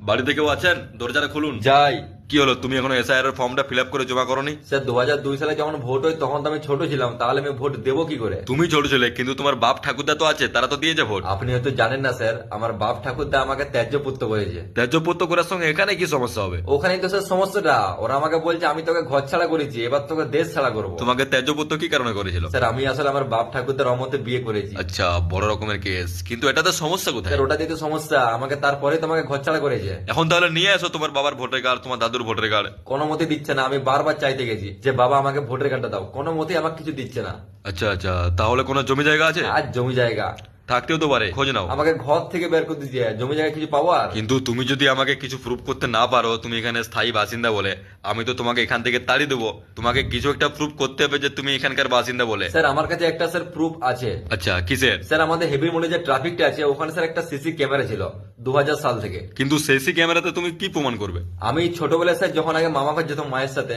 বাড়িতে কেউ আছেন? দরজাটা খুলুন। যাই। কি হলো, তুমি এখনো এসআইআর এর ফর্মটা ফিল আপ করে জমা করোনি? স্যার 2002 সালে যখন ভোট হয় তখন তো আমি ছোট ছিলাম, তাহলে আমি ভোট দেবো কি করে? তুমি ছোট ছেলে, কিন্তু তোমার বাপ ঠাকুরদা তো আছে, তারা তো দিয়েছে ভোট। আপনি হয়তো জানেন না স্যার, আমার বাপ ঠাকুরদা আমাকে ত্যায্য পুত্র করেছে। ত্যায্যপুত্র করার সঙ্গে এখানে কি সমস্যা হবে? ওখানেই তো স্যার সমস্যাটা। ওরা আমাকে বলছে আমি তোকে ঘর ছাড়া করেছি, এবার তোকে দেশ ছাড়া করবো। তোমাকে ত্যায্যপুত্র কি কারণে করেছিল? স্যার আমি আসলে আমার বাপ ঠাকুরদার অমতে বিয়ে করেছি। আচ্ছা, বড় রকমের কেস, কিন্তু এটাতে সমস্যা কোথায়? স্যার ওটাতেই তো সমস্যা, আমাকে তারপরে তোমাকে ঘর ছাড়া করেছে। এখন তাহলে নিয়ে আসো তোমার বাবার ভোটার কার্ড, তোমার দাদুর ভোটার কার্ড। কোনো মতে দিচ্ছে না। আমি বারবার চাইতে গেছি যে বাবা আমাকে ভোটার কার্ডটা দাও, কোনো মতেই আমাকে কিছু দিচ্ছে না। আচ্ছা আচ্ছা, তাহলে কোনো জমি জায়গা আছে? আর জমি জায়গা থাকতেও তো পারে, খোঁজ নাও। আমাকে ঘর থেকে বের করে দিচ্ছে, জমি জায়গা কিছু পাবো আর? কিন্তু তুমি যদি আমাকে কিছু প্রুফ করতে না পারো তুমি এখানে স্থায়ী বাসিন্দা বলে, আমি তো তোমাকে এখান থেকে তাড়িয়ে দেবো। তোমাকে কিছু একটা প্রুফ করতে হবে যে তুমি এখানকার বাসিন্দা বলে। স্যার আমার কাছে একটা স্যার প্রুফ আছে। আচ্ছা, কিসের? স্যার আমাদের হেভি মোড়ে যে ট্রাফিকটা আছে ওখানে স্যার একটা সিসি ক্যামেরা ছিল 2000 সাল থেকে। কিন্তু সিসি ক্যামেরাতে তুমি কি প্রমাণ করবে? আমি ছোটবেলায় স্যার যখন আগে মামা বাড়ি যেতাম মায়ের সাথে,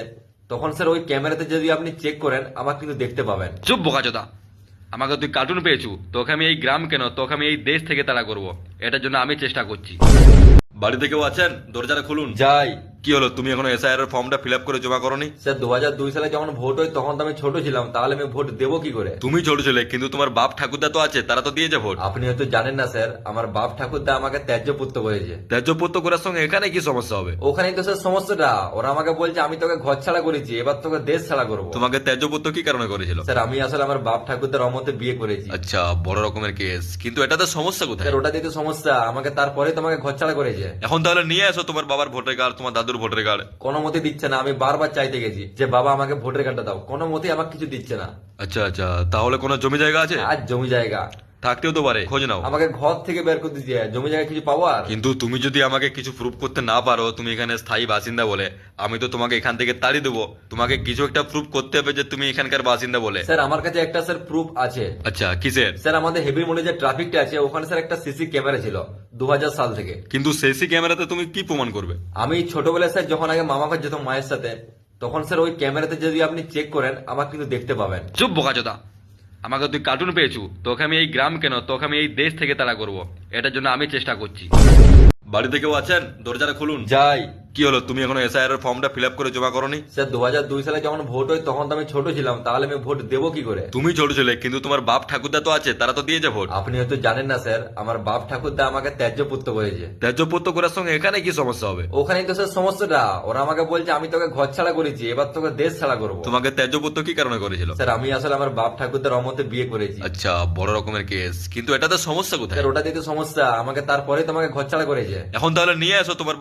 তখন স্যার ওই ক্যামেরাতে যদি আপনি চেক করেন আমাকে কিন্তু দেখতে পাবেন। চুপ বোকাচোদা, আমাকে তুই কার্টুন পেয়েছু, তোকে আমি এই গ্রাম কেন, তোকে আমি এই দেশ থেকে তাড়া করবো। এটার জন্য আমি চেষ্টা করছি। বাড়িতে কেউ আছেন? দরজাটা খুলুন। যাই। কি হলো, তুমি এখনো এসআইআর এর ফর্মটা ফিল আপ করে জমা করোনি? স্যার 2002 সালে যখন ভোট হয় তখন তো আমি ছোট ছিলাম, তাহলে আমি ভোট দেবো কি করে? তুমি ছোট ছেলে, কিন্তু তোমার বাপ ঠাকুরদা তো আছে, তারা তো দিয়েছে ভোট। আপনি হয়তো জানেন না স্যার, আমার বাপ ঠাকুরদা আমাকে ত্যায্য পুত্র করেছে। ত্যায্যপুত্র করার সঙ্গে এখানে কি সমস্যা হবে? ওখানেই তো স্যার সমস্যাটা। ওরা আমাকে বলছে আমি তোকে ঘর ছাড়া করেছি, এবার তোকে দেশ ছাড়া করবো। তোমাকে ত্যায্যপুত্র কি কারণে করেছিল? স্যার আমি আসলে আমার বাপ ঠাকুরদার অমতে বিয়ে করেছি। আচ্ছা, বড় রকমের কেস, কিন্তু এটাতে সমস্যা কোথায়? স্যার ওটাতেই তো সমস্যা, আমাকে তারপরে তোমাকে ঘর ছাড়া করেছে। এখন তাহলে নিয়ে আসো তোমার বাবার ভোটার কার্ড, তোমার দাদুর ভোটার কার্ড। কোনো মতে দিচ্ছে না। আমি বারবার চাইতে গেছি যে বাবা আমাকে ভোটার কার্ডটা দাও, কোনো মতেই আমাকে কিছু দিচ্ছে না। আচ্ছা আচ্ছা, তাহলে কোনো জমি জায়গা আছে? আর জমি জায়গা থাকতেও তো পারে, খোঁজ নাও। আমাকে ঘর থেকে বের করে দিচ্ছে, জমি জায়গা কিছু পাবো আর? কিন্তু তুমি যদি আমাকে কিছু প্রুফ করতে না পারো তুমি এখানে স্থায়ী বাসিন্দা বলে, আমি তো তোমাকে এখান থেকে তাড়িয়ে দেবো। তোমাকে কিছু একটা প্রুফ করতে হবে যে তুমি এখানকার বাসিন্দা বলে। স্যার আমার কাছে একটা স্যার প্রুফ আছে। আচ্ছা, কিসের? স্যার আমাদের হেভি মোড়ে যে ট্রাফিকটা আছে ওখানে স্যার একটা সিসি ক্যামেরা ছিল 2000 সাল থেকে। কিন্তু সিসি ক্যামেরাতে তুমি কি প্রমাণ করবে? আমি ছোটবেলায় স্যার যখন আগে মামা বাড়ি যেতাম মায়ের সাথে, তখন স্যার ওই ক্যামেরাতে যদি আপনি চেক করেন আমাকে কিন্তু দেখতে পাবেন। চুপ বোকাচোদা, আমাকে তুই কার্টুন পেয়েছু, তোকে আমি এই গ্রাম কেন, তোকে আমি এই দেশ থেকে তাড়া করবো। এটার জন্য আমি চেষ্টা করছি। বাড়িতে কেউ আছেন? দরজাটা খুলুন। যাই। কি হলো, তুমি এখনো এসআইআর এর ফর্মটা ফিল আপ করে জমা করোনি? স্যার 2002 সালে যখন ভোট হয় তখন তো আমি ছোট ছিলাম, তাহলে আমি ভোট দেবো কি করে? তুমি ছোট ছেলে, কিন্তু তোমার বাপ ঠাকুরদা তো আছে, তারা তো দিয়েছে ভোট। আপনি হয়তো জানেন না স্যার, আমার বাপ ঠাকুরদা আমাকে ত্যায্য পুত্র করেছে। ত্যায্যপুত্র করার সঙ্গে এখানে কি সমস্যা হবে? ওখানেই তো স্যার সমস্যাটা। ওরা আমাকে বলছে আমি তোকে ঘর ছাড়া করেছি, এবার তোকে দেশ ছাড়া করবো। তোমাকে ত্যায্যপুত্র কি কারণে করেছিল? স্যার আমি আসলে আমার বাপ ঠাকুরদার অমতে বিয়ে করেছি। আচ্ছা, বড় রকমের কেস, কিন্তু এটাতে সমস্যা কোথায়? স্যার ওটাতেই তো সমস্যা, আমাকে তারপরে তোমাকে ঘর ছাড়া করেছে। এখন তাহলে নিয়ে আসো তোমার